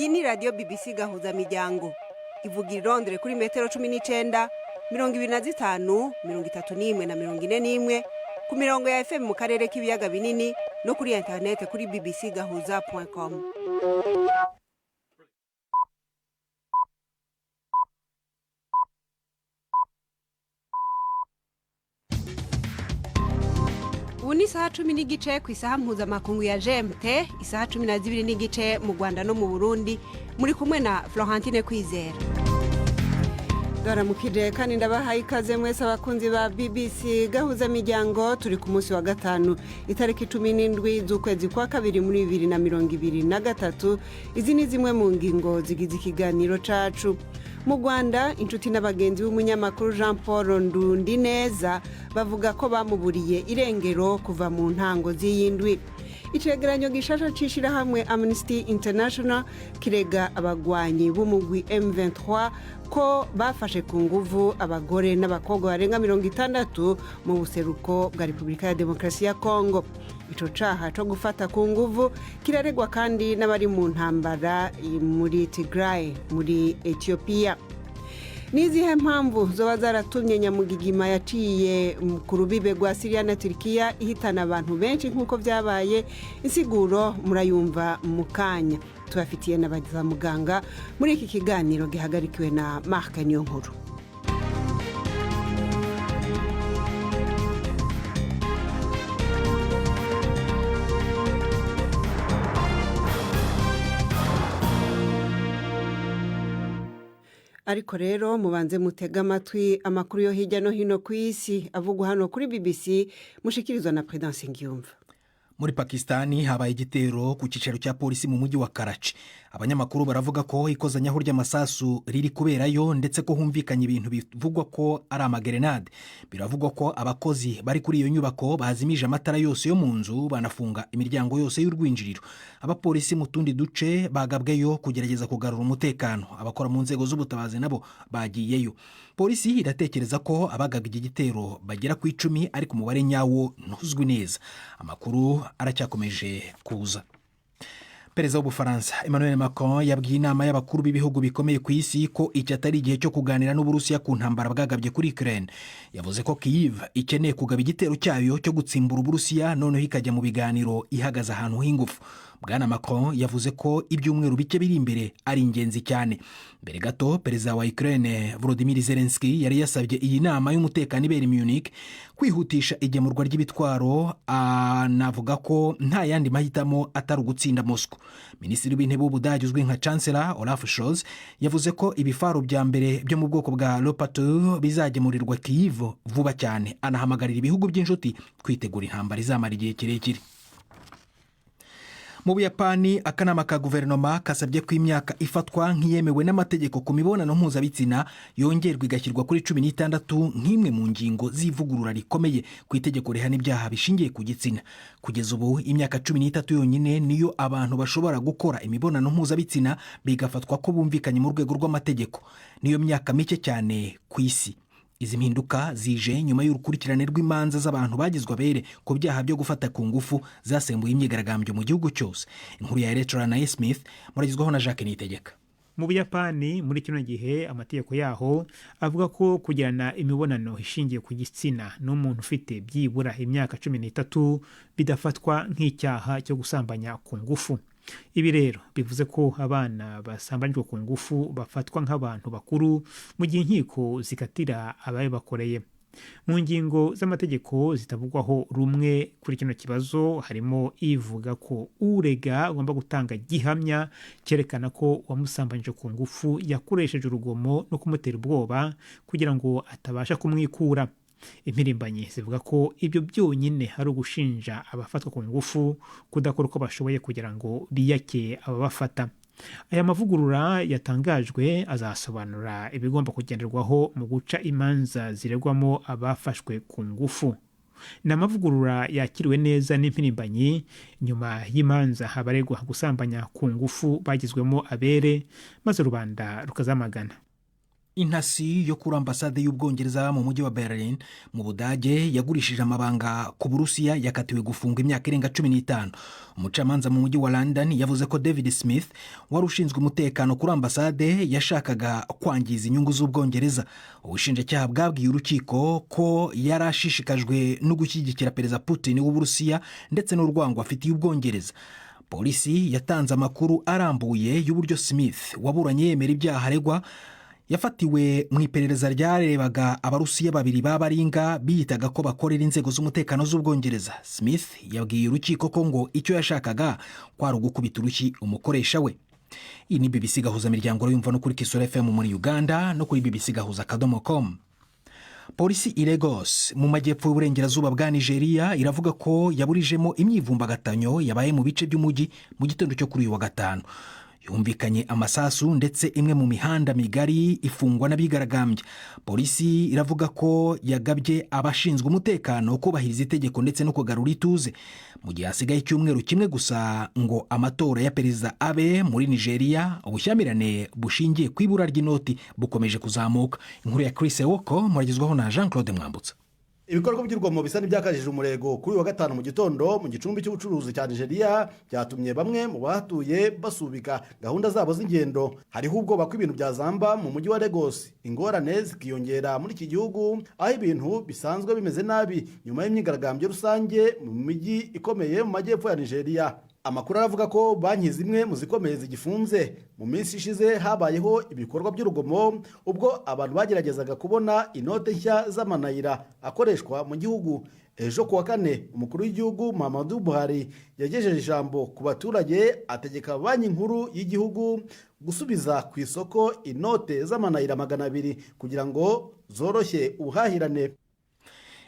Iyi ni radio BBC Gahuzamiryango. Ivugira i Londres kuri metero 19, 25, 31 na 41 ku mirongo ya FM mu karere k'ibiyaga binini no kuri internet kuri bbcgahuza.com. Ubu ni isaha 10 n'igice ku isaha mpuzamakungu ya GMT, isaha 12 n'igice mu Rwanda no mu Burundi, muri kumwe na Florentine Kwizera. Ndaramukije kandi ndabahaye ikaze mwese abakunzi ba BBC Gahuzamiryango. Turi ku munsi wa gatanu itariki 17 z'ukwezi kwa kabiri muri 2023. Izi ni zimwe mu ngingo zigize ikiganiro cacu. Mu Rwanda, inshuti n'abagenzi b'umunyamakuru Jean Paul Ndundineza bavuga ko bamuburiye irengero kuva mu ntango z'iyindwi. Icegeranyo gishasha c'ishirahamwe Amnesty International kirega abagwanyi b'umugwi M23 ko bafashe ku nguvu abagore n'abakobwa barenga 60 mu buseruko bwa Repubulika ya Demokarasi ya Congo. Ico caha co gufata ku nguvu kiraregwa kandi n'abari mu ntambara muri Tigray muri Ethiopia. Nizihe mpamvu zoba zaratumye Nyamugigima yaciye ku rubibe rwa Syria na Turkiya ihitana abantu benshi nk'uko vyabaye? Insiguro murayumva mu kanya. Tubafitiye n'abagiza muganga muri iki kiganiro gihagarikiwe na Mark Nyonkuru. Ariko rero mubanze mutega amatwi amakuru yo hirya no hino ku isi avugwa hano kuri BBC mushikirizwa na Prudence Ngiyumva. Muri Pakistani habaye igitero ku cicaro cya polisi mu mujyi wa Karachi. Abanyamakuru baravuga ko ikozanyaho ry'amasasu riri kuberayo ndetse ko humvikanye ibintu bivugwa ko ari amagerenade. Biravugwa ko abakozi bari kuri iyo nyubako bazimije amatara yose yo mu nzu banafunga imiryango yose y'urwinjiriro. Abapolisi mu tundi duce bagabweyo kugerageza kugarura umutekano. Abakora mu nzego z'ubutabazi nabo bagiyeyo. Polisi iratekereza ko abagabye iki gitero bagera ku 10 ariko umubare nyawo ntuzwi neza. Amakuru aracyakomeje kuza. Perezida w'Ubufaransa Emmanuel Macron yabwiye inama y'abakuru b'ibihugu bikomeye ku isi ko iki atari igihe cyo kuganira n'Uburusiya ku ntambara bwagabye kuri Ukraine. Yavuze ko Kyiv ikeneye kugaba igitero cyayo cyo gutsimbura Uburusiya noneho ikajya mu biganiro ihagaze ahantu h'ingufu. Bwana Macron yavuze ko ibyumweru bike biri imbere ari ingenzi cyane. Mbere gato perezida wa Ukraine Volodymyr Zelensky yari yasabye iyi nama y'umutekano ibera i Munich kwihutisha igemurwa ry'ibitwaro. Navuga ko nta yandi mahitamo atari ugutsinda Moscow. Minisitiri w'intebe w'Ubudage uzwi nka Chancellor Olaf Scholz yavuze ko ibifaro bya mbere byo mu bwoko bwa Leopard bizagemurirwa Kyiv vuba cyane. Anahamagarira ibihugu by'inshuti kwitegura intambara izamara igihe kirekire. Mu Buyapani akanama ka guverinoma kasabye ko imyaka ifatwa nk'iyemewe n'amategeko ku mibonano mpuzabitsina yongerwa igashyirwa kuri 16 nk'imwe mu ngingo z'ivugurura rikomeye ku itegeko rihana ibyaha bishingiye ku gitsina. Kugeza ubu imyaka 13 yonyine niyo abantu bashobora gukora imibonano mpuzabitsina bigafatwa ko bumvikanye mu rwego rw'amategeko. Niyo myaka mike cyane ku isi. Izi mpinduka zije nyuma y'urukurikirane rw'imanza z'abantu bagizwe abere ku byaha byo gufata ku ngufu zasembuye imyigaragambyo mu gihugu cyose. Inkuru ya Electra na Smith muragizwaho na Jacques Nitegeka. Mu Buyapani muri kino gihe amategeko yaho avuga ko kugirana imibonano ishingiye ku gitsina n'umuntu ufite byibura imyaka 13 bidafatwa nk'icyaha cyo gusambanya ku ngufu. Ibi rero bivuze ko abana basambanyijwe ku ngufu bafatwa nk'abantu bakuru mu gihe inkiko zikatira ababibakoreye. Mu ngingo z'amategeko zitavugwaho rumwe kuri kino kibazo harimo ivuga ko urega agomba gutanga gihamya cyerekana ko wamusambanyije ku ngufu yakoresheje urugomo no kumutera ubwoba kugira ngo atabasha kumwikura. Impirimbanyi zivuga ko ibyo byonyine hari ugushinja abafatwa ku ngufu kudakora uko bashoboye kugira ngo biyake ababafata. Aya mavugurura yatangajwe azasobanura ibigomba kugenderwaho mu guca imanza ziregwamo abafashwe ku ngufu. N'amavugurura yakiriwe neza n'impirimbanyi nyuma y'imanza habaregwa gusambanya ku ngufu bagizwemo abere maze rubanda rukazamagana. intasi yo kuri ambasade y'ubwongereza mu mujyi wa Berlin mu Budage yagurishije amabanga ku Burusiya yakatiwe gufungwa imyaka irenga 15. Umucamanza mu mujyi wa London yavuze ko David Smith wari ushinzwe umutekano kuri ambasade yashakaga kwangiza inyungu z'ubwongereza. Ubushinjacyaha bwabwiye urukiko ko yari ashishikajwe no gushyigikira perezida Putin w'Uburusiya ndetse n'urwango afitiye ubwongereza. Polisi yatanze amakuru arambuye y'uburyo Smith waburanye yemera ibyaha aregwa yafatiwe mu iperereza ryarebaga Abarusiya babiri b'abaringa biyitaga ko bakorera inzego z'umutekano z'ubwongereza. Smith yabwiye urukiko ko ngo icyo yashakaga kwari ugukubita urushyi umukoresha we. Iyi ni BBC Gahuzamiryango yumva no kuri Kisoro FM muri Uganda no kuri bbcgahuza.com. Polisi i Lagos mu majyepfo y'uburengerazuba bwa Nigeria iravuga ko yaburijemo imyivumbagatanyo yabaye mu bice by'umujyi mu gitondo cyo kuri uyu wa gatanu. Yumvikanye amasasu ndetse imwe mu mihanda migari ifungwa n'abigaragambya. Polisi iravuga ko yagabye abashinzwe umutekano kubahiriza itegeko ndetse no kugarura ituze. Mu gihe hasigaye icyumweru kimwe gusa ngo amatora ya perezida abe muri Nigeria, ubushyamirane bushingiye ku ibura ry'inoti bukomeje kuzamuka. Inkuru ya Chris Ewoko muragezwaho na Jean-Claude Mwambutsa. Ibikorwa by'urugomo bisa n'ibyakajije umurego kuri wa gatanu mu gitondo mu gicumbi cy'ubucuruzi cya Nigeria byatumye bamwe mu bahatuye basubika gahunda zabo z'ingendo. Hariho ubwoba ko ibintu byazamba mu mujyi wa Lagos, ingorane zikiyongera muri iki gihugu aho ibintu bisanzwe bimeze nabi nyuma y'imyigaragambyo rusange mu mijyi ikomeye mu majyepfo ya Nigeria. Amakuru aravuga ko banki zimwe mu zikomeye zigifunze. Mu minsi ishize habayeho ibikorwa by'urugomo ubwo abantu bageragezaga kubona inote nshya z'amanayira akoreshwa mu gihugu. Ejo kuwa kane umukuru w'igihugu Muhammadu Buhari yagejeje ijambo ku baturage ategeka banki nkuru y'igihugu gusubiza ku isoko inote z'amanayira 200 kugira ngo zoroshye ubuhahirane.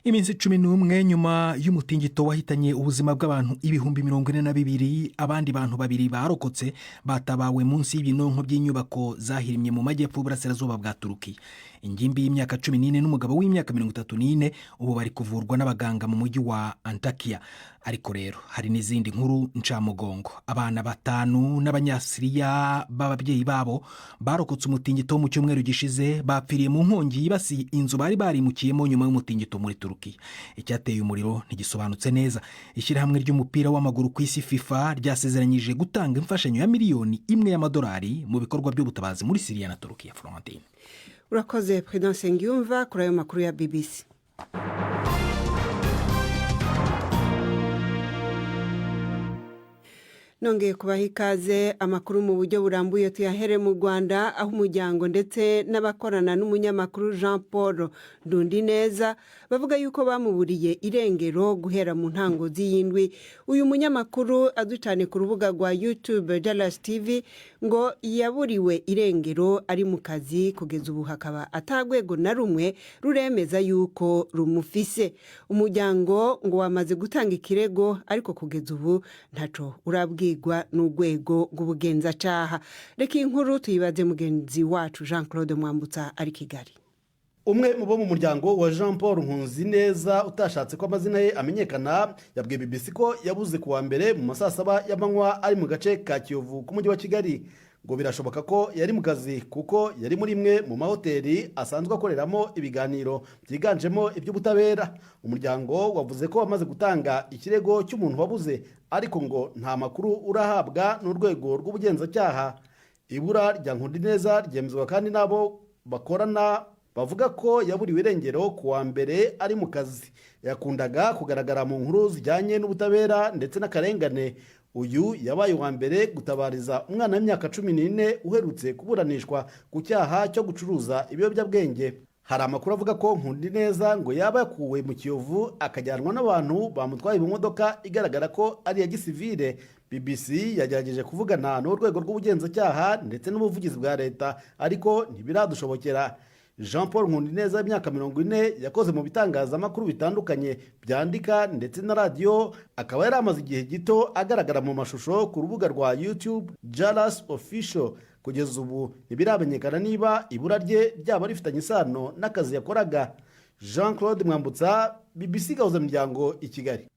Iminsi 11 nyuma y'umutingito wahitanye ubuzima bw'abantu 42,000, abandi bantu babiri barokotse batabawe munsi y'ibinonko by'inyubako zahirimye mu majyepfo y'uburasirazuba bwa Turukiya. Ingimbi y'imyaka 14 n'umugabo w'imyaka 34 ubu bari kuvurwa n'abaganga mu mujyi wa Antakya. Ariko rero hari n'izindi nkuru ncamugongo. Abana 5 n'abanyasiriya b'ababyeyi babo barokotse umutingito mu cyumweru gishize bapfiriye mu nkongi yibasiye inzu bari barimukiyemo nyuma y'umutingito muri Turukiya. Icyateye umuriro ntigisobanutse neza. Ishyirahamwe ry'umupira w'amaguru ku isi FIFA ryasezeranyije gutanga imfashanyo ya miliyoni 1 y'amadolari mu bikorwa by'ubutabazi muri Syria na Turukiya. Florentine. Urakoze Prudence Ngiyumva kuri ayo makuru ya BBC. Nongeye kubaha ikaze. Amakuru mu buryo burambuye tuyahere mu Rwanda aho umuryango ndetse n'abakorana n'umunyamakuru Jean Paul Ndundineza bavuga yuko bamuburiye irengero guhera mu ntango z'iyindwi. Uyu munyamakuru aducane ku rubuga rwa YouTube Dallas TV ngo yaburiwe irengero ari mu kazi kugeza ubu hakaba atagwego na rumwe ruremeza yuko rumufise. Umuryango ngo wamaze gutanga ikirego ariko kugeza ubu ntaco urabwirwa n'urwego rw'ubugenzacyaha. Reka inkuru tuyibaze mugenzi wacu Jean-Claude Mwambutsa ari Kigali. Umwe mu bo mu muryango wa Jean Paul Nkunzineza utashatse ko amazina ye amenyekana yabwiye BBC ko yabuze kuwa mbere mu masaa 7 y'amanywa ari mu gace ka Kiyovu ku mujyi wa Kigali. Ngo birashoboka ko yari mu kazi kuko yari muri imwe mu mahoteli asanzwe akoreramo ibiganiro byiganjemo iby'ubutabera. Umuryango wavuze ko wamaze gutanga ikirego cy'umuntu wabuze ariko ngo nta makuru urahabwa n'urwego rw'ubugenzacyaha. Ibura rya Nkundineza ryemezwa kandi nabo bakorana bavuga ko yaburiwe irengero kuwa mbere ari mu kazi. Yakundaga kugaragara mu nkuru zijyanye n'ubutabera ndetse n'akarengane. Uyu yabaye wa mbere gutabariza umwana w'imyaka 14 uherutse kuburanishwa ku cyaha cyo gucuruza ibiyobyabwenge. Hari amakuru avuga ko Nkundineza ngo yaba yakuwe mu Kiyovu akajyanwa n'abantu bamutwaye mu modoka igaragara ko ari ya gisivile. BBC yagerageje kuvugana n'urwego rw'ubugenzacyaha ndetse n'ubuvugizi bwa leta ariko ntibiradushobokera. Jean Paul Nkundineza y'imyaka 40 yakoze mu bitangazamakuru bitandukanye byandika ndetse na radio, akaba yari amaze igihe gito agaragara mu mashusho ku rubuga rwa YouTube Jalas Official. Kugeza ubu ntibiramenyekana niba ibura rye ryaba rifitanye isano n'akazi yakoraga. Jean-Claude Mwambutsa, BBC Gahuzamiryango i Kigali.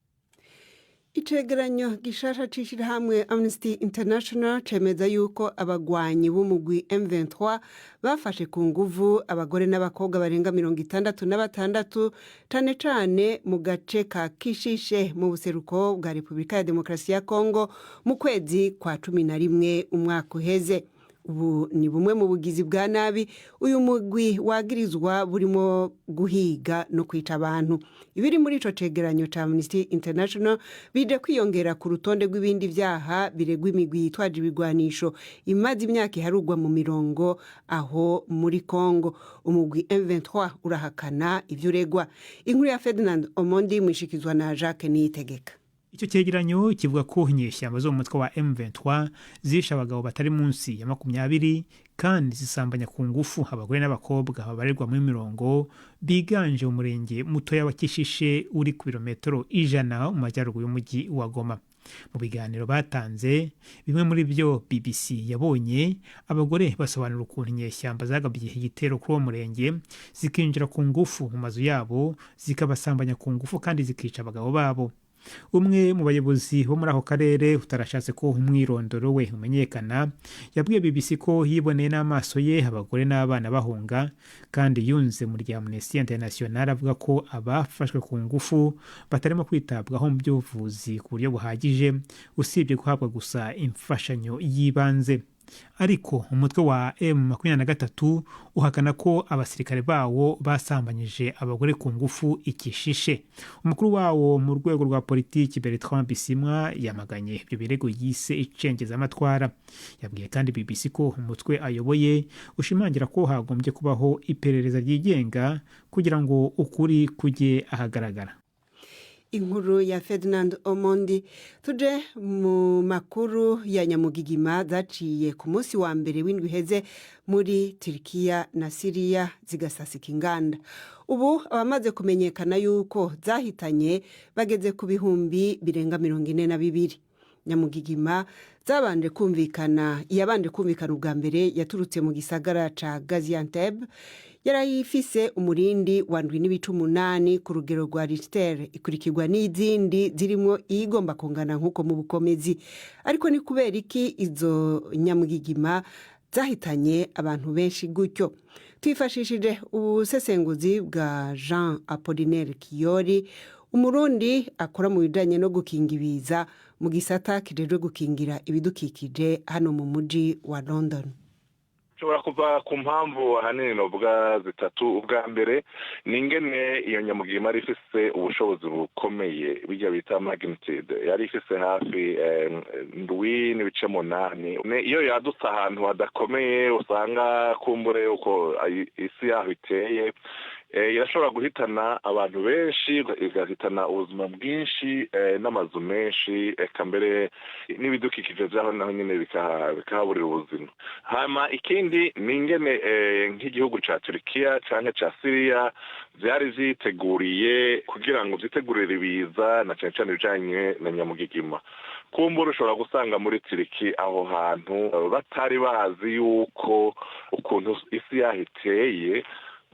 icegeranyo gishasha c'ishirahamwe Amnesty International cemeza yuko abagwanyi b'umugwi M23 bafashe ku nguvu abagore n'abakobwa barenga 66 cane cane mu gace ka Kishishe mu buseruko bwa Repubulika ya Demokarasi ya Congo mu kwezi kwa 11 umwaka uheze. Ubu ni bumwe mu bugizi bwa nabi uyu mugwi wagirizwa burimo guhiga no kwica abantu. Ibiri muri ico cegeranyo ca Amnesty International bije kwiyongera ku rutonde rw'ibindi vyaha biregwa imigwi yitwaje ibigwanisho imaze imyaka iharugwa mu mirongo aho muri Congo. Umugwi M23 urahakana ivyo uregwa. Inkuru ya Ferdinand Omondi mwishikizwa na Jacques Niyitegeka. Icyo cyegeranyo kivuga ko inyeshyamba zo mu mutwe wa M23 zishe abagabo batari munsi ya 20 kandi zisambanya ku ngufu abagore n'abakobwa babarirwa muri mirongo biganje mu murenge mutoya wa Kishishe uri ku birometero 100 mu majyaruguru y'umujyi wa Goma. Mu biganiro batanze bimwe muri byo BBC yabonye abagore basobanura ukuntu inyeshyamba zagabye igitero kuri uwo murenge zikinjira ku ngufu mu mazu yabo zikabasambanya ku ngufu kandi zikica abagabo babo. Umwe mu bayobozi bo muri ako karere utarashatse ko umwirondoro we umenyekana yabwiye BBC ko yiboneye n'amaso ye abagore n'abana bahunga kandi yunze mu rya Amnesty International avuga ko abafashwe ku ngufu batarimo kwitabwaho mu by'ubuvuzi ku buryo buhagije usibye guhabwa gusa imfashanyo y'ibanze. Ariko umutwe wa M23 uhakana ko abasirikare bawo basambanyije abagore ku ngufu Ikishishe. Umukuru wawo mu rwego rwa politiki Bertrand Bisimwa yamaganye ibyo birego yise icengeza amatwara. Yabwiye kandi BBC ko umutwe ayoboye ushimangira ko hagombye kubaho iperereza ryigenga kugira ngo ukuri kujye ahagaragara. Inkuru ya Ferdinand Omondi. Tuje mu makuru ya nyamugigima zaciye ku munsi wa mbere w'indwi heze muri Turkiya na Syria zigasasika inganda. Ubu abamaze kumenyekana yuko zahitanye bageze ku bihumbi birenga 42. Nyamugigima yabanje kumvikana ubwa mbere yaturutse mu gisagara ca Gaziantep. Yarayifise umurindi wa 7.8 ku rugero rwa Richter, ikurikirwa n'izindi zirimo igomba kungana nkuko mu bukomezi. Ariko ni kubera iki izo nyamugigima zahitanye abantu benshi gutyo? Twifashishije ubusesenguzi bwa Jean Apollinaire Kiyori, umurundi akora mu bijanye no gukinga ibiza mu gisata kijejwe gukingira ibidukikije hano mu muji wa London. Shobora kuva ku mpamvu ahanini novuga zitatu. Ubwa mbere ni ingene iyo nyamugigima yari ifise ubushobozi bukomeye bijya bita magnitude, yari ifise hafi 7.8. Iyo yadutse ahantu hadakomeye usanga kumbure uko isi yaho iteye irashobora guhitana abantu benshi, igahitana ubuzima bwinshi n'amazu menshi, eka mbere n'ibidukikije vyaho naho nyene bikahaburira ubuzima. Hama ikindi ni ingene nk'igihugu ca Turkiya canke ca Syria vyari vyiteguriye kugira ngo vyitegurire ibiza na cane cane bijanye na nyamugigima. Kumbura ushobora gusanga muri Turkiya aho hantu batari bazi yuko ukuntu isi yahiteye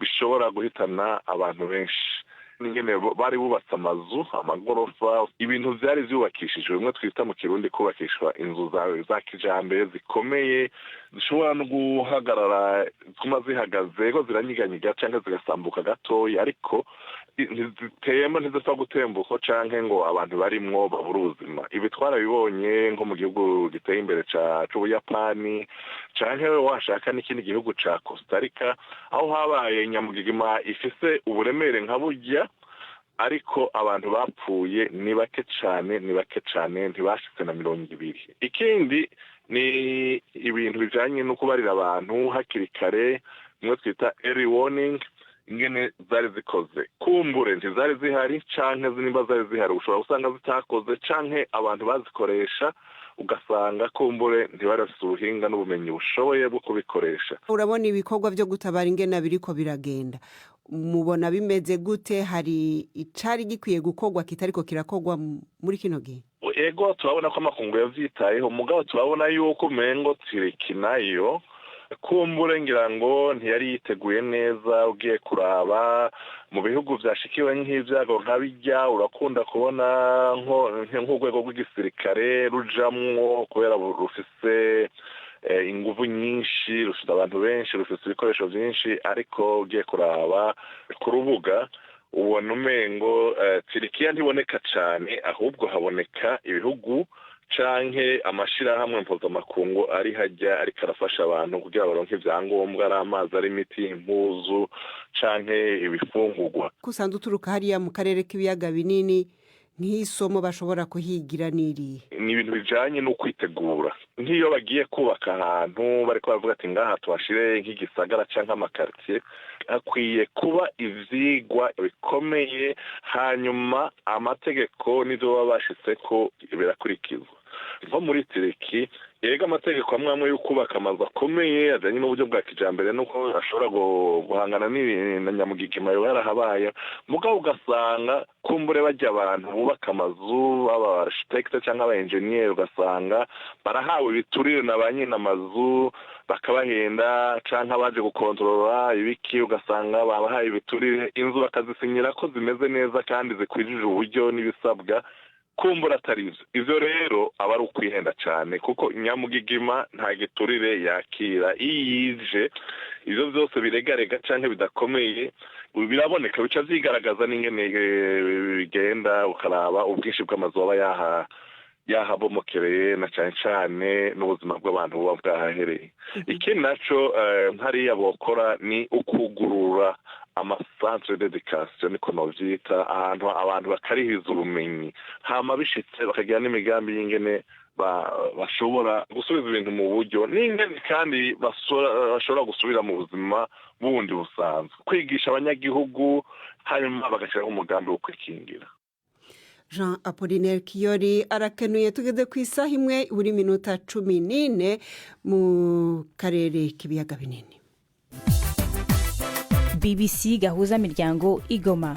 bishobora guhitana abantu benshi. Ningene bari bubatse amazu, amagorofa, ibintu vyari vyubakishijwe bimwe twita mu Kirundi kubakishwa inzu za kijambere zikomeye zishobora no guhagarara kuma zihagaze ko ziranyiganyiga canke zigasambuka gatoyi, ariko ntiziteyemo ntizipfa gutembuka canke ngo abantu barimwo babura ubuzima. Ibi twarabibonye nko mu gihugu giteye imbere c'Ubuyapani canke washaka n'ikindi gihugu ca Costa Rica aho habaye nyamugigima ifise uburemere nka burya, ariko abantu bapfuye ni bake cane ntibashitse na 20. Ikindi ni ibintu bijanye no kubarira abantu hakiri kare, mwe twita early warning, ingene zari zikoze. Kumbure ntizari zihari canke zinimba zari zihari ushobora usanga zitakoze canke abantu bazikoresha ugasanga kumbure ntibari bafite ubuhinga n'ubumenyi bushoboye bwo kubikoresha. Urabona ibikorwa byo gutabara ingene biriko biragenda, mubona bimeze gute? Hari icari gikwiye gukorwa kitariko kirakorwa muri kino gihe? Ego turabona ko amakungu yavyitayeho, mugabo turabona yuko mengo Turiki nayo kumbure ngira ngo ntiyari yiteguye neza. Ugiye kuraba mu bihugu byashikiwe nk'ibyago nka bijya urakunda kubona nk'urwego rw'igisirikare rujamwo kubera rufise inguvu nyinshi, rufite abantu benshi, rufite ibikoresho byinshi, ariko ugiye kuraba ku rubuga ubona umengo Turikiya ntiboneka cyane, ahubwo haboneka ibihugu canke amashirahamwe mpuzamakungu ari hajya ariko arafasha abantu kugira baronke ibyangombwa, ari amazi, ari imiti, impuzu canke ibifungurwa. Kusanzwe uturuka hariya mu karere k'ibiyaga binini, nk'isomo bashobora kuhigira niri ni ibintu bijanye no kwitegura. Nk'iyo bagiye kubaka ahantu bariko bavuga ati ngaha tuhashire nk'igisagara canke amakartier, akwiye kuba ivyigwa bikomeye, hanyuma amategeko n'ivyo baba bashitseko birakurikizwa. Nko muri Turiki yega amategeko amwe yo kubaka amazu akomeye ajanye n'uburyo bwa kijambere nuko ashobora guhangana na nyamugigima yo yarahabaye, mugabo ugasanga kumbure bajya abantu bubaka amazu, aba architect cyangwa aba engineer, ugasanga barahawe ibiturire na banyina amazu bakabahenda, canka baje gukontrola ibiki, ugasanga babahaye ibiturire, inzu bakazisinyira ko zimeze neza kandi zikwijije uburyo n'ibisabwa, kumbura atarizo. Ivyo rero aba ari ukwihenda cyane, kuko nyamugigima nta giturire yakira. Iyije ivyo byose biregarega canke bidakomeye biraboneka, bica vyigaragaza n'ingene bigenda, ukaraba ubwinshi bw'amazu aba yahabomokereye na cyane cyane n'ubuzima bw'abantu buba bwahahereye. Ikindi naco nkariya bokora ni ukugurura amasantre d'education, niko novyita, ahantu abantu bakarihiza ubumenyi, hama bishitse bakagira n'imigambi y'ingene bashobora gusubiza ibintu mu buryo, n'ingene kandi bashobora gusubira mu buzima bundi busanzwe, kwigisha abanyagihugu, hanyuma bagashyiraho umugambi wo kwikingira. Jean Apollinaire Kiyori arakenuye. Tugeze ku isaha imwe buri minota 14 mu karere k'ibiyaga binini. BBC Gahuzamiryango Igoma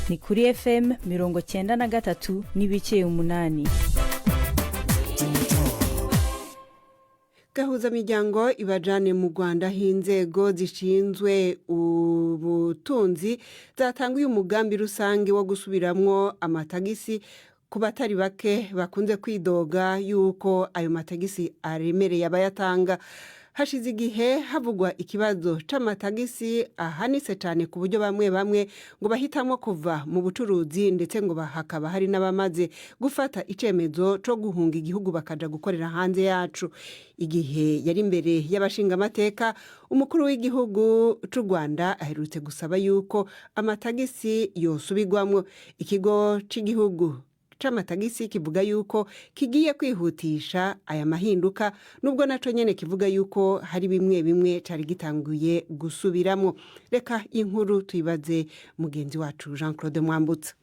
ni kuri FM 93 n'ibice 8. Gahuzamiryango ibajane mu Rwanda, inzego zishinzwe ubutunzi zatanguye umugambi rusange wo gusubiramwo amatagisi ku batari bake bakunze kwidoga yuko ayo matagisi aremereye abayatanga. Hashize igihe havugwa ikibazo c'amatagisi ahanitse cyane ku buryo bamwe ngo bahitamo kuva mu bucuruzi, ndetse ngo hakaba hari n'abamaze gufata icemezo co guhunga igihugu bakaja gukorera hanze yacu. Igihe yari imbere y'abashinga amateka, umukuru w'igihugu c'u Rwanda aherutse gusaba yuko amatagisi yosubirwamwo. Ikigo c'igihugu c'amatagisi kivuga yuko kigiye kwihutisha aya mahinduka, nubwo naco nyene kivuga yuko hari bimwe cari gitanguye gusubiramo. Reka inkuru tuyibaze mugenzi wacu Jean Claude Mwambutsa.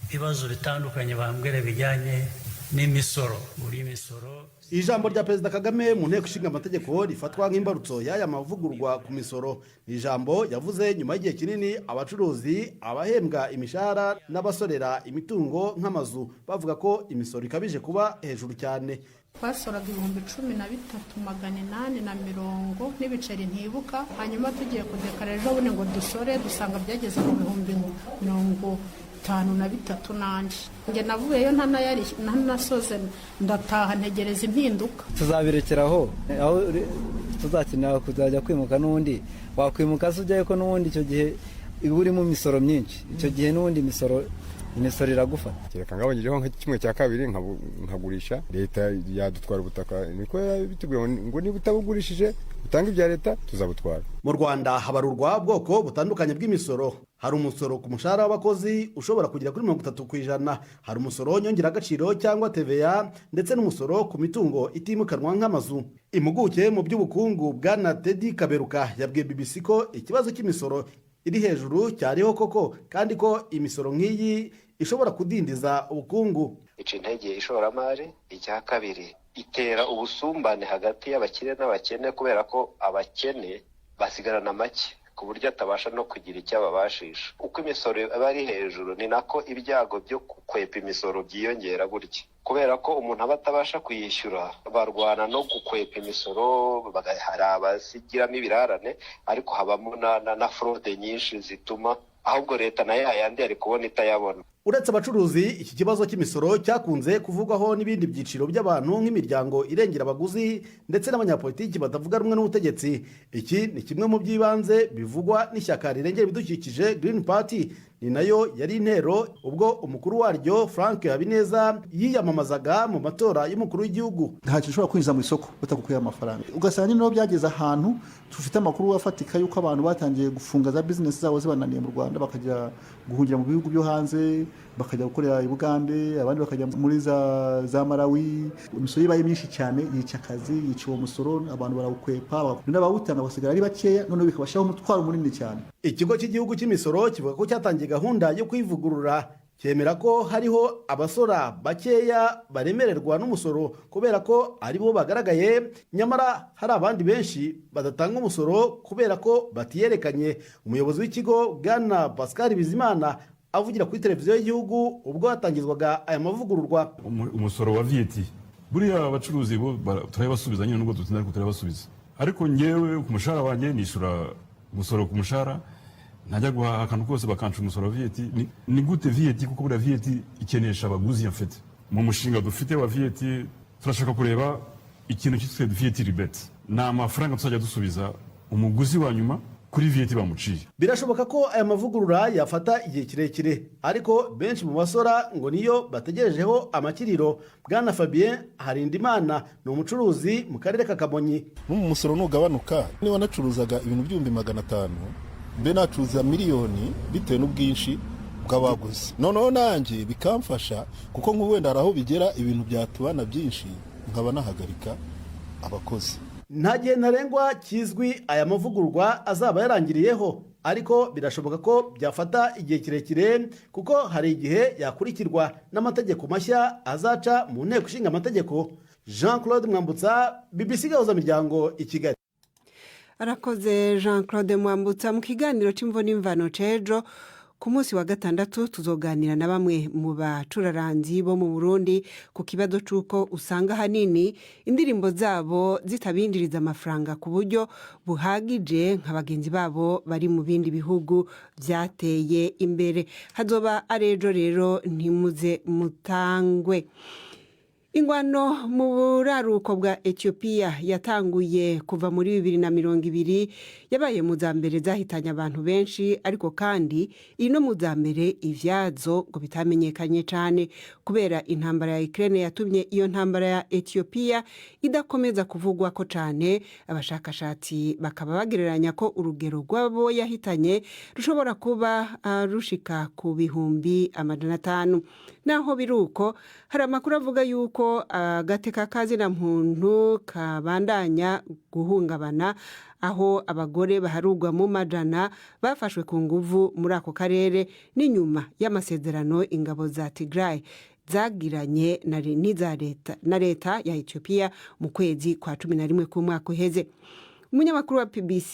Ibibazo bitandukanye bambwira bijyanye n'imisoro. Muri misoro Ijambo rya Perezida Kagame mu nteko ishinga amategeko rifatwa nk'imbarutso y'aya mavugurwa ku misoro. Ijambo yavuze nyuma y'igihe kinini abacuruzi, abahembwa imishahara n'abasorera imitungo nk'amazu bavuga ko imisoro ikabije kuba hejuru cyane. Twasoraga 13,840 n'ibiceri ntibuka, hanyuma tugiye kudekarira ejo bundi ngo dusore dusanga byageze mu 53 nanje. Nge navuyeyo ntanasoze, ndataha ntegereza impinduka. Tuzabirekeraho aho tuzakenera kuzajya kwimuka, n'undi wakwimuka ujyayo ko n'ubundi icyo gihe uri mu misoro myinshi, icyo gihe n'ubundi imisoro iragufata. Kereka ngabongejeho nk'ikimwe cya kabiri nkagurisha, leta yadutwara ubutaka. Niko biteguye ngo niba utabugurishije utanga ibya leta tuzabutwara. Mu Rwanda habarurwa bwoko butandukanye bw'imisoro. Hari umusoro ku mushahara w'abakozi ushobora kugera kuri 30%, hari umusoro nyongeragaciro cyangwa TVA, ndetse n'umusoro ku mitungo itimukanwa nk'amazu. Impuguke mu by'ubukungu Bwana Teddy Kaberuka yabwiye BBC ko ikibazo cy'imisoro iri hejuru cyariho koko, kandi ko imisoro nk'iyi ishobora kudindiza ubukungu. Ica intege ishoramari. Icya kabiri, itera ubusumbane hagati y'abakire n'abakene, kubera ko abakene basigarana make ku buryo atabasha no kugira icyo ababashisha. Uko imisoro aba ari hejuru ni nako ibyago byo gukwepa imisoro byiyongera gutya, kubera ko umuntu aba atabasha kuyishyura, barwana no gukwepa imisoro, hari abasigiramo ibirarane, ariko habamo na fraude nyinshi zituma ahubwo leta na yandi ari kubona itayabona. Uretse abacuruzi, iki kibazo cy'imisoro cyakunze kuvugwaho n'ibindi byiciro by'abantu nk'imiryango irengera abaguzi ndetse n'abanyapolitiki batavuga rumwe n'ubutegetsi. Iki ni kimwe mu by'ibanze bivugwa n'ishyaka rirengera ibidukikije Green Party, ni nayo yari intero ubwo umukuru waryo Frank Habineza yiyamamazaga mu matora y'umukuru w'igihugu. Ntacyo ushobora kwinjiza mu isoko batakukuye amafaranga. Ugasanga nyine byageze ahantu tufite amakuru afatika yuko abantu batangiye gufunga za business zabo zibananiye mu Rwanda, bakajya guhungira mu bihugu byo hanze, bakajya gukorera i Bugande, abandi bakajya muri za Malawi. Imisoro ibaye myinshi cyane yica akazi, yica uwo musoro, abantu barawukwepa, n'abawutanga basigara ari bakeya, none bikabashaho umutwaro munini cyane. Ikigo cy'igihugu cy'imisoro kivuga ko cyatangiye gahunda yo kwivugurura, cyemera ko hariho abasora bakeya baremererwa n'umusoro kubera ko ari bo bagaragaye, nyamara hari abandi benshi badatanga umusoro kubera ko batiyerekanye. Umuyobozi w'ikigo Bwana Pascal Bizimana avugira kuri televiziyo y'igihugu ubwo hatangizwaga aya mavugururwa. Umusoro wa VAT buriya abacuruzi bo turabasubiza nyine nubwo dutinda turabasubiza, ariko ngewe ku mushahara wanjye nishura umusoro ku mushahara, najya guhaha akantu kose bakanca umusoro wa VAT. Ni gute VAT? Kuko buriya VAT ikenesha abaguzi. Mfite mu mushinga dufite wa VAT turashaka kureba ikintu cyitwa VAT rebate, ni amafaranga tuzajya dusubiza umuguzi wa nyuma kuri VAT bamuciye. Birashoboka ko aya mavugurura yafata igihe kirekire, ariko benshi mu basora ngo niyo bategerejeho amakiriro. Bwana Fabien Harindimana ni umucuruzi mu karere ka Kamonyi. Umusoro nugabanuka, niba nacuruzaga ibintu 500,000 mbe nacuruza miliyoni bitewe n'ubwinshi bw'abaguzi. Noneho nanjye bikamfasha kuko nk'uwenda araho bigera ibintu byatubana byinshi, nkaba nahagarika abakozi. Nta gihe ntarengwa kizwi aya mavugururwa azaba yarangiriyeho, ariko birashoboka ko byafata igihe kirekire kuko hari igihe yakurikirwa n'amategeko mashya azaca mu nteko ishinga amategeko. Jean Claude Mwambutsa, BBC Gahuzamiryango, i Kigali. Arakoze Jean Claude Mwambutsa. Mu kiganiro cy'imvo n'imvano cejo ku munsi wa gatandatu tuzoganira na bamwe mu bacuraranzi bo mu Burundi ku kibazo cy'uko usanga hanini indirimbo zabo zitabinjiriza amafaranga ku buryo buhagije nka bagenzi babo bari mu bindi bihugu byateye imbere. Hazoba arejo rero ntimuze mutangwe. Ingwano mu buraruko bwa Ethiopia yatanguye kuva muri 2020, yabaye mu zambere zahitanye abantu benshi, ariko kandi ino mu zambere ivyazo ngo bitamenyekanye cyane kubera intambara ya Ukraine yatumye iyo ntambara ya Ethiopia idakomeza kuvugwa ko cyane. Abashakashatsi bakaba bagereranya ko urugero rw'abo yahitanye rushobora kuba rushika ku bihumbi 500. Naho biruko hari amakuru avuga yuko agateka kazina muntu kabandanya guhungabana, aho abagore baharugwa mu majana bafashwe ku nguvu muri ako karere n'inyuma y'amasezerano ingabo za Tigray zagiranye na leta ya Ethiopia mu kwezi kwa 11 k'umwaka uheze. Umunyamakuru wa BBC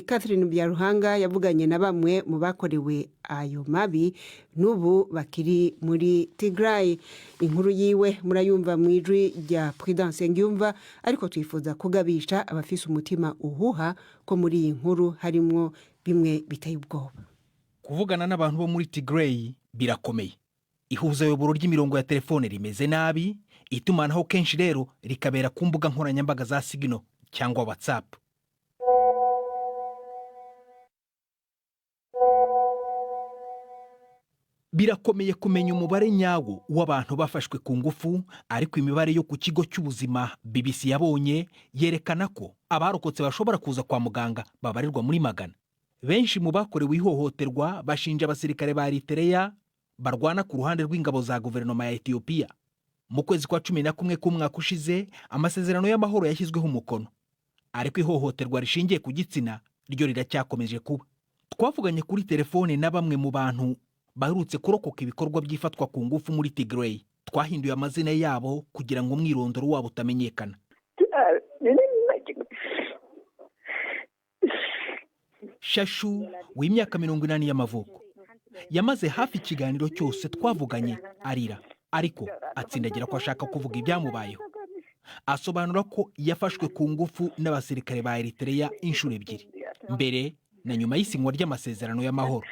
Catherine Byaruhanga yavuganye na bamwe mu bakorewe ayo mabi n'ubu bakiri muri Tigray. Inkuru yiwe murayumva mu ijwi rya Prudence Ngiyumva, ariko twifuza kugabisha abafise umutima uhuha ko muri iyi nkuru harimo bimwe biteye ubwoba. Kuvugana n'abantu bo muri Tigray birakomeye. Ihuza y'uburo ry'imirongo ya telefone rimeze nabi, itumanaho kenshi rero rikabera ku mbuga nkoranyambaga za Signal cyangwa WhatsApp. Birakomeye kumenya umubare nyawo w'abantu bafashwe ku ngufu, ariko imibare yo ku kigo cy'ubuzima BBC yabonye yerekana ko abarokotse bashobora kuza kwa muganga babarirwa muri magana. Benshi mu bakorewe ihohoterwa bashinja abasirikare ba Eritrea barwana ku ruhande rw'ingabo za guverinoma ya Ethiopia. Mu kwezi kwa 11 k'umwaka ushize amasezerano y'amahoro yashyizweho umukono, ariko ihohoterwa rishingiye ku gitsina ryo riracyakomeje kuba. Twavuganye kuri telefone na bamwe mu bantu baherutse kurokoka ibikorwa by'ifatwa ku ngufu muri Tigray. Twahinduye amazina yabo kugira ngo umwirondoro wabo utamenyekana. Shashu w'imyaka 80 y'amavuko yamaze hafi ikiganiro cyose twavuganye arira, ariko atsindagira ko ashaka kuvuga ibyamubayeho. Asobanura ko yafashwe ku ngufu n'abasirikare ba Eritrea inshuro ebyiri, mbere na nyuma y'isinywa ry'amasezerano y'amahoro.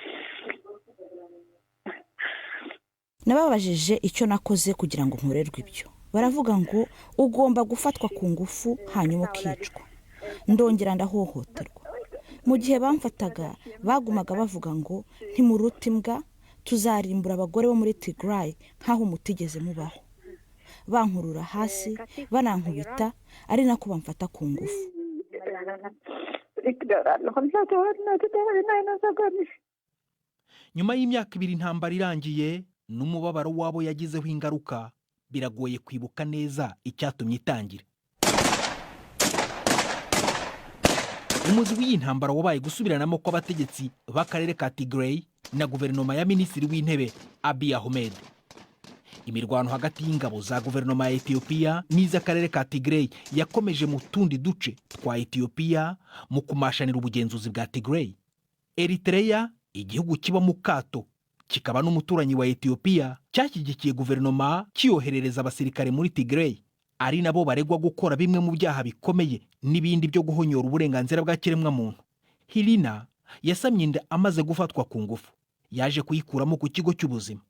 Nababajije icyo nakoze kugira ngo nkorerwe ibyo. Baravuga ngo ugomba gufatwa ku ngufu hanyuma ukicwa. Ndongera ndahohoterwa. Mu gihe bamfataga bagumaga bavuga ngo ntimuruta imbwa, tuzarimbura abagore bo muri Tigray nkaho mutigeze mubaho. Bankurura hasi banankubita ari nako bamfata ku ngufu. Nyuma y'imyaka 2 intambara irangiye n'umubabaro wabo yagizeho ingaruka, biragoye kwibuka neza icyatumye itangira. Umuzi w'iyi ntambara wabaye gusubiranamo kw'abategetsi b'akarere ka Tigray na guverinoma ya Minisitiri w'Intebe Abiy Ahmed. Imirwano hagati y'ingabo za guverinoma ya Ethiopia n'iz'akarere ka Tigray yakomeje mu tundi duce twa Ethiopia mu kumashanira ubugenzuzi bwa Tigray. Eritrea, igihugu kiba mu kato kikaba n'umuturanyi wa Ethiopia, cyashyigikiye guverinoma kiyoherereza abasirikare muri Tigray, ari nabo baregwa gukora bimwe mu byaha bikomeye n'ibindi byo guhonyora uburenganzira bwa kiremwamuntu. Hilina yasamye inda amaze gufatwa ku ngufu, yaje kuyikuramo ku kigo cy'ubuzima.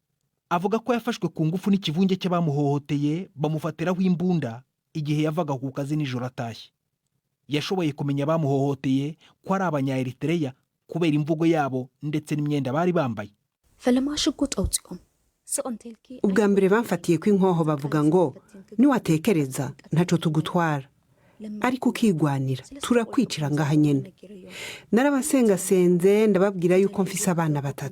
Avuga ko yafashwe ku ngufu n'ikivunge cy'abamuhohoteye bamufatiraho imbunda igihe yavaga ku kazi nijoro atashye. Yashoboye kumenya abamuhohoteye ko ari abanya-Eritrea kubera imvugo yabo ndetse n'imyenda bari bambaye. Ubwa mbere bamfatiye ko inkoho bavuga ngo niwatekereza ntaco tugutwara, ariko ukigwanira turakwicira ngaha nyene. Narabasengasenze ndababwira yuko mfise abana 3,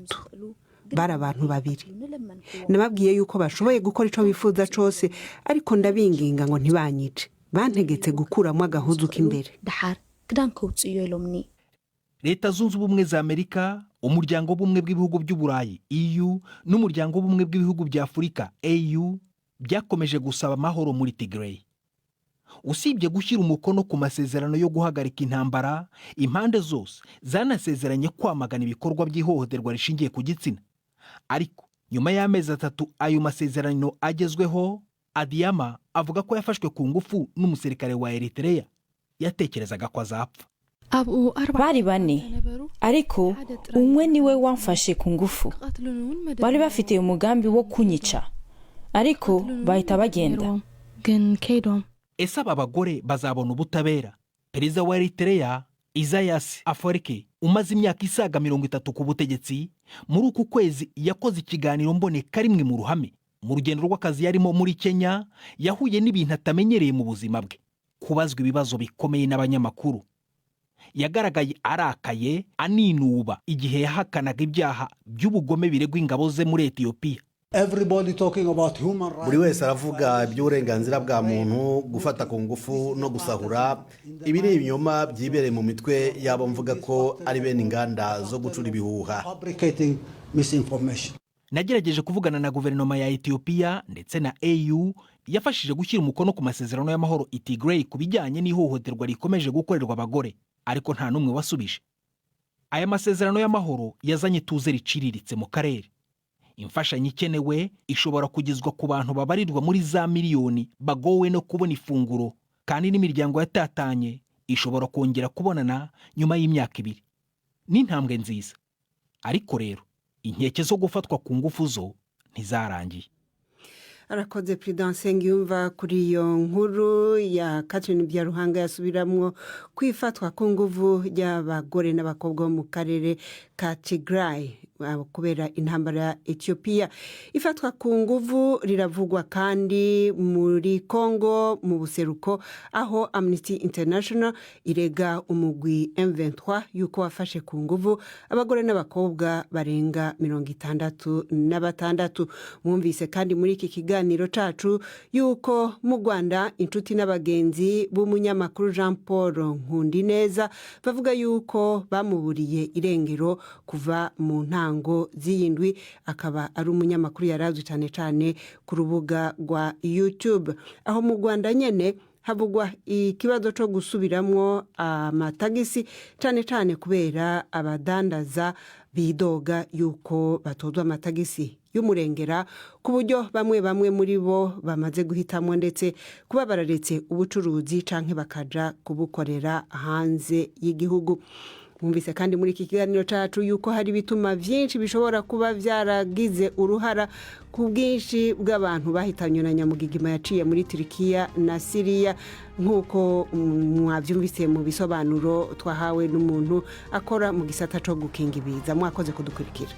bari abantu 2. Nababwiye yuko bashoboye gukora ico bifuza cose, ariko ndabinginga ngo ntibanyice. Bantegetse gukuramo agahuzu k'imbere. Leta Zunze Ubumwe za Amerika, Umuryango w'Ubumwe bw'Ibihugu by'Uburayi EU n'Umuryango w'Ubumwe bw'Ibihugu bya Afurika AU byakomeje gusaba amahoro muri Tigray. Usibye gushyira umukono ku masezerano yo guhagarika intambara, impande zose zanasezeranye kwamagana ibikorwa by'ihohoterwa rishingiye ku gitsina. Ariko nyuma y'amezi 3 ayo masezerano agezweho, Adiyama avuga ko yafashwe ku ngufu n'umusirikare wa Eritrea yatekerezaga ko azapfa. Bari 4, ariko umwe niwe wamfashe ku ngufu. Bari bafite umugambi wo kunyica, ariko bahita bagenda. Ese aba bagore bazabona ubutabera? Perezida wa Eritrea Isaias Afwerki umaze imyaka isaga 30 ku butegetsi, muri uku kwezi yakoze ikiganiro mboneka rimwe mu ruhame. Mu rugendo rw'akazi yarimo muri Kenya, yahuye n'ibintu atamenyereye mu buzima bwe: kubazwa ibibazo bikomeye n'abanyamakuru. Yagaragaye arakaye aninuba igihe yahakanaga ibyaha by'ubugome biregwa ingabo ze muri Ethiopia. Buri wese aravuga iby'uburenganzira bwa muntu, gufata ku ngufu no gusahura. Ibi ni ibinyoma byibereye mu mitwe yabo mvuga ko ari bene inganda zo gucura ibihuha. Nagerageje kuvugana na guverinoma ya Ethiopia ndetse na AU yafashije gushyira umukono ku masezerano y'amahoro i Tigray ku bijyanye n'ihohoterwa rikomeje gukorerwa abagore, ariko nta numwe wasubije. Aya masezerano y'amahoro yazanye tuze riciriritse mu karere. Imfashanyo ikenewe ishobora kugezwa ku bantu babarirwa muri za miliyoni bagowe no kubona ifunguro, kandi n'imiryango yatatanye ishobora kongera kubonana nyuma y'imyaka 2. N'intambwe nziza, ariko rero inkeke zo gufatwa ku ngufu zo ntizarangiye. Arakoze Prudence Ngiyumva kuri iyo nkuru ya Catherine Byaruhanga yasubiramwo kwifatwa ku nguvu y'abagore n'abakobwa mu karere ka Tigray kubera intambara ya Ethiopia. Ifatwa ku nguvu riravugwa kandi muri Congo mu buseruko, aho Amnesty International irega umugwi M23 yuko wafashe ku nguvu abagore n'abakobwa barenga 66. Mwumvise kandi muri iki kiganiro cacu yuko mu Rwanda inshuti n'abagenzi b'umunyamakuru Jean Paul Nkundineza bavuga yuko bamuburiye irengero kuva mu ntango z'iyindwi, akaba ari umunyamakuru yarazwi cyane ku rubuga rwa YouTube. Aho mu Rwanda nyene havugwa ikibazo cyo gusubiramwo amatagisi cyane cyane kubera abadandaza bidoga yuko batozwa amatagisi y'umurengera ku buryo bamwe muri bo bamaze guhitamo ndetse kuba bararetse ubucuruzi canke bakaja kubukorera hanze y'igihugu. Mwumvise kandi muri iki kiganiro cyacu yuko hari bituma byinshi bishobora kuba byaragize uruhara ku bwinshi bw'abantu bahitanywe na nyamugigima yaciye muri Turkiya na Syria, nk'uko mwabyumvise mu bisobanuro twahawe n'umuntu akora mu gisata cyo gukinga ibiza. Mwakoze kudukurikira.